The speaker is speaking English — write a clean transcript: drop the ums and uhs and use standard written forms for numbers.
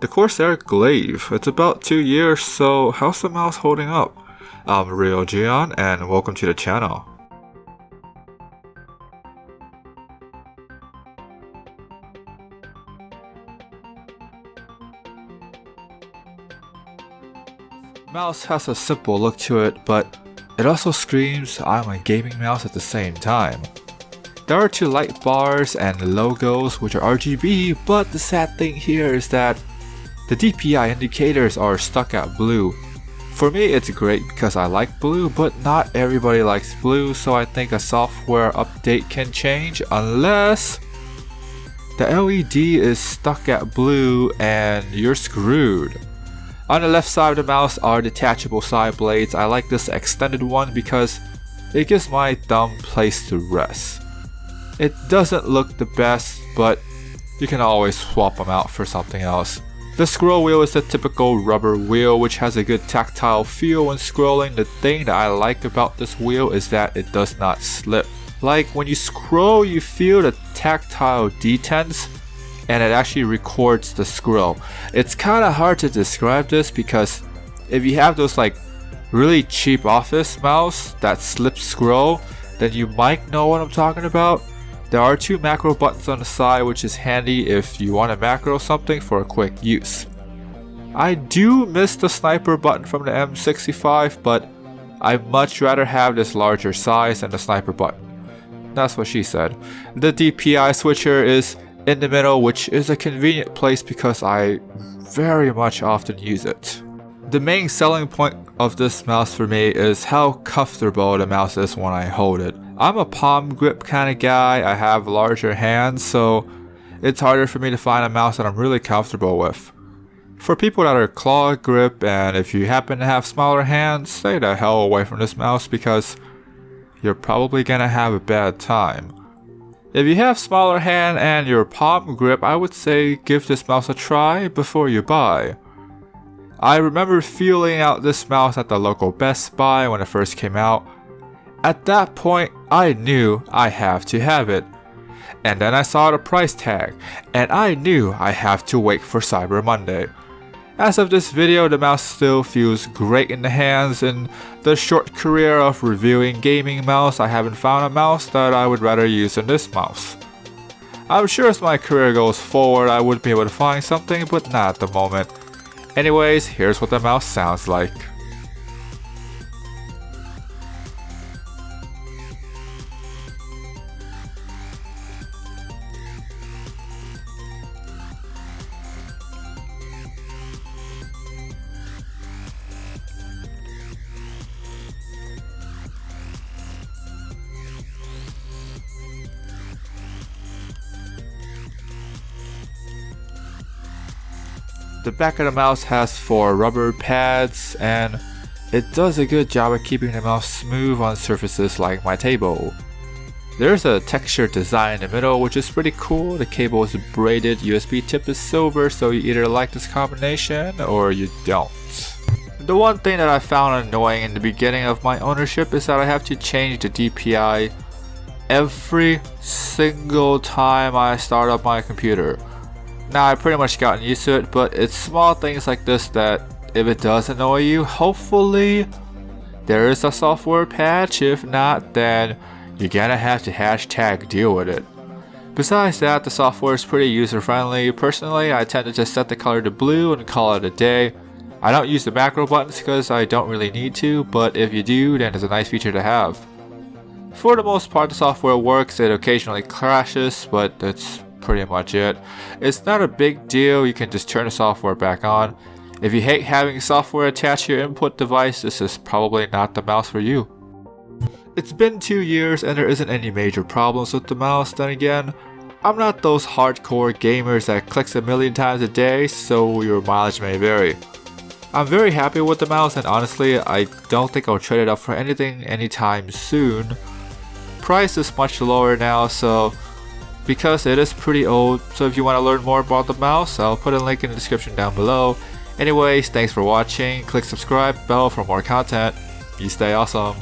The Corsair Glaive. It's about 2 years, so how's the mouse holding up? I'm Real Gion, and welcome to the channel. Mouse has a simple look to it, but it also screams I'm a gaming mouse at the same time. There are 2 light bars and logos which are RGB, but the sad thing here is that the DPI indicators are stuck at blue. For me it's great because I like blue, but not everybody likes blue, so I think a software update can change unless the LED is stuck at blue and you're screwed. On the left side of the mouse are detachable side blades. I like this extended one because it gives my thumb place to rest. It doesn't look the best, but you can always swap them out for something else. The scroll wheel is the typical rubber wheel which has a good tactile feel when scrolling. The thing that I like about this wheel is that it does not slip. Like when you scroll, you feel the tactile detents and it actually records the scroll. It's kind of hard to describe this because if you have those like really cheap office mouse that slips scroll, then you might know what I'm talking about. There are 2 macro buttons on the side, which is handy if you want to macro something for a quick use. I do miss the sniper button from the M65, but I'd much rather have this larger size than the sniper button. That's what she said. The DPI switcher is in the middle, which is a convenient place because I very much often use it. The main selling point of this mouse for me is how comfortable the mouse is when I hold it. I'm a palm grip kind of guy. I have larger hands, so it's harder for me to find a mouse that I'm really comfortable with. For people that are claw grip, and if you happen to have smaller hands, stay the hell away from this mouse because you're probably gonna have a bad time. If you have smaller hand and your palm grip, I would say give this mouse a try before you buy. I remember feeling out this mouse at the local Best Buy when it first came out. At that point, I knew I have to have it. And then I saw the price tag, and I knew I have to wait for Cyber Monday. As of this video, the mouse still feels great in the hands. In the short career of reviewing gaming mouse, I haven't found a mouse that I would rather use than this mouse. I'm sure as my career goes forward, I would be able to find something, but not at the moment. Anyways, here's what the mouse sounds like. The back of the mouse has 4 rubber pads and it does a good job of keeping the mouse smooth on surfaces like my table. There's a textured design in the middle which is pretty cool. The cable is braided, USB tip is silver, so you either like this combination or you don't. The one thing that I found annoying in the beginning of my ownership is that I have to change the DPI every single time I start up my computer. Now I pretty much gotten used to it, but it's small things like this that if it does annoy you, hopefully there is a software patch. If not, then you're gonna have to hashtag deal with it. Besides that, the software is pretty user friendly. Personally, I tend to just set the color to blue and call it a day. I don't use the macro buttons because I don't really need to, but if you do, then it's a nice feature to have. For the most part, the software works. It occasionally crashes, but that's pretty much it. It's not a big deal, you can just turn the software back on. If you hate having software attached to your input device, this is probably not the mouse for you. It's been 2 years and there isn't any major problems with the mouse. Then again, I'm not those hardcore gamers that clicks a million times a day, so your mileage may vary. I'm very happy with the mouse and honestly, I don't think I'll trade it up for anything anytime soon. Price is much lower now, so because it is pretty old, so if you want to learn more about the mouse, I'll put a link in the description down below. Anyways, thanks for watching, click subscribe, bell for more content. You stay awesome.